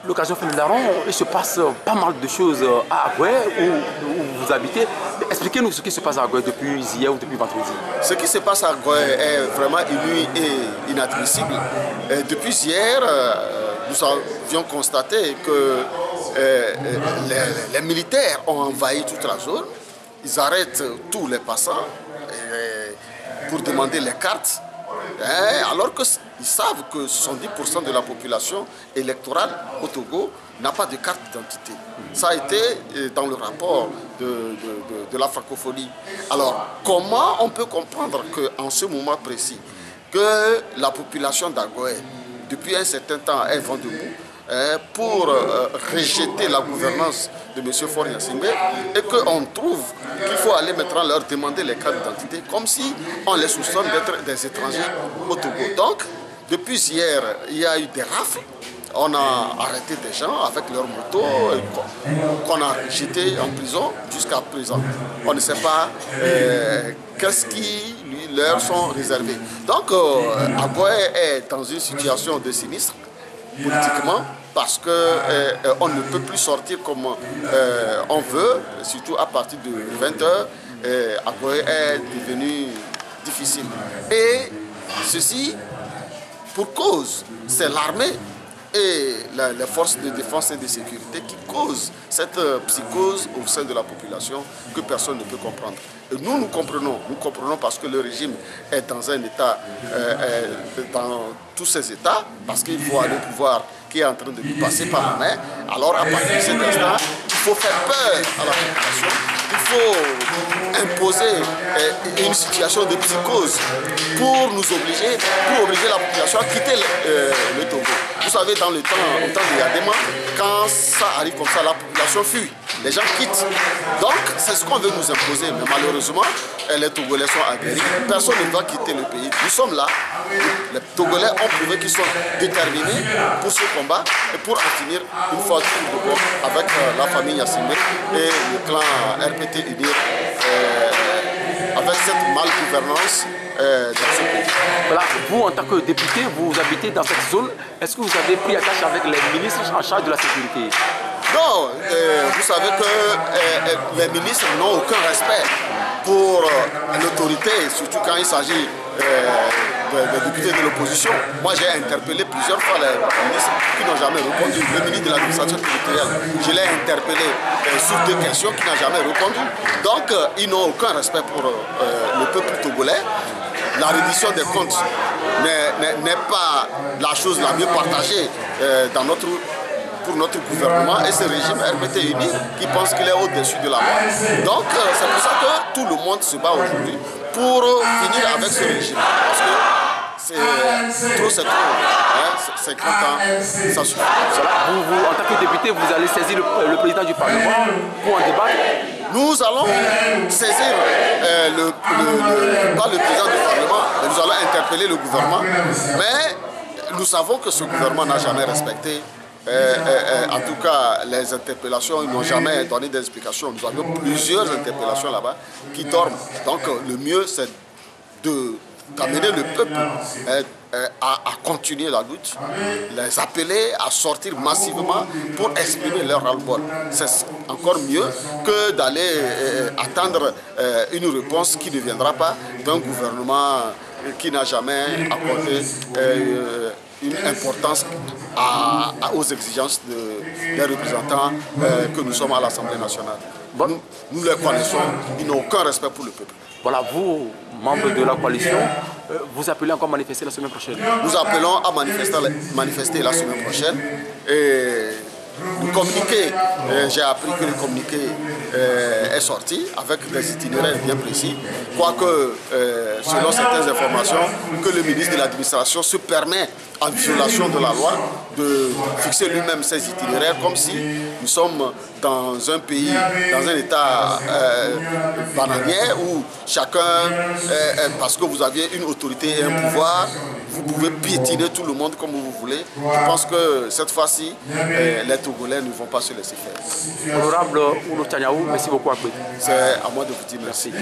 l'occasion fait le larron, il se passe pas mal de choses à Agoué où vous habitez. Expliquez-nous ce qui se passe à Agoué depuis hier ou depuis vendredi. Ce qui se passe à Agoué est vraiment inouï et inadmissible. Depuis hier, nous avions constaté que les militaires ont envahi toute la zone. Ils arrêtent tous les passants pour demander les cartes, alors qu'ils savent que 70% de la population électorale au Togo n'a pas de carte d'identité. Ça a été dans le rapport de la francophonie. Alors, comment on peut comprendre qu'en ce moment précis, que la population d'Agoué, depuis un certain temps, est vent debout pour rejeter la gouvernance de M. Faure Gnassingbé et qu'on trouve qu'il faut aller maintenant leur demander les cartes d'identité comme si on les soupçonne d'être des étrangers au Togo. Donc, depuis hier, il y a eu des rafles. On a arrêté des gens avec leurs motos qu'on a rejetés en prison jusqu'à présent. On ne sait pas qu'est-ce qui leur sont réservés. Donc, Agoué est dans une situation de sinistre politiquement parce qu'on ne peut plus sortir comme on veut, surtout à partir de 20h. Agoué est devenu difficile. Et ceci, pour cause, c'est l'armée et les forces de défense et de sécurité qui causent cette psychose au sein de la population que personne ne peut comprendre. Et nous comprenons parce que le régime est dans un état, dans tous ces états, parce qu'il faut aller au pouvoir qui est en train de lui passer par la main. Alors à partir de cet instant, il faut faire peur à la population, il faut imposer une situation de psychose pour nous obliger, la population à quitter le Togo. Vous savez, dans le temps, au temps de Yadema, quand ça arrive comme ça, la population fuit, les gens quittent. Donc, c'est ce qu'on veut nous imposer. Mais malheureusement, les Togolais sont aguerris. Personne ne va quitter le pays. Nous sommes là. Les Togolais ont prouvé qu'ils sont déterminés pour ce combat et pour en finir une fois de bon avec la famille Gnassingbé et le clan RPT UNIR avec cette malgouvernance dans ce pays. Voilà, vous, en tant que député, vous habitez dans cette zone. Est-ce que vous avez pris attache avec les ministres en charge de la sécurité? Non, vous savez que les ministres n'ont aucun respect pour l'autorité, surtout quand il s'agit des députés de l'opposition. Moi, j'ai interpellé plusieurs fois les ministres qui n'ont jamais répondu. Le ministre de l'administration territoriale, je l'ai interpellé sur 2 questions qui n'a jamais répondu. Donc, ils n'ont aucun respect pour le peuple togolais. La reddition des comptes n'est pas la chose la mieux partagée pour notre gouvernement et ce régime RPT uni qui pense qu'il est au-dessus de la loi. Donc c'est pour ça que tout le monde se bat aujourd'hui pour finir avec ce régime. Parce que c'est trop, 50 ans, ça suffit. Vous, en tant que député, vous allez saisir le président du Parlement pour en débattre? Nous allons saisir pas le président du Parlement, mais nous allons interpeller le gouvernement. Mais nous savons que ce gouvernement n'a jamais respecté. En tout cas, les interpellations, ils n'ont jamais donné d'explications. Nous avons plusieurs interpellations là-bas qui dorment. Donc le mieux, c'est d'amener le peuple à continuer la lutte, les appeler à sortir massivement pour exprimer leur ras-le-bol. C'est encore mieux que d'aller attendre une réponse qui ne viendra pas d'un gouvernement qui n'a jamais accordé une importance aux exigences des représentants que nous sommes à l'Assemblée nationale. Bon. Nous les connaissons, ils n'ont aucun respect pour le peuple. Voilà, vous, membres de la coalition, vous appelez encore à manifester la semaine prochaine? Nous appelons à manifester la semaine prochaine. Et le communiqué, j'ai appris que le communiqué est sorti avec des itinéraires bien précis, quoique selon certaines informations que le ministre de l'administration se permet en violation de la loi de fixer lui-même ses itinéraires comme si nous sommes dans un pays, dans un état bananier où chacun, parce que vous aviez une autorité et un pouvoir, vous pouvez piétiner tout le monde comme vous voulez. Je pense que cette fois-ci, les Togolais ne vont pas se laisser faire. Honorable Ouno Tchaniaou, merci beaucoup. C'est à moi de vous dire merci.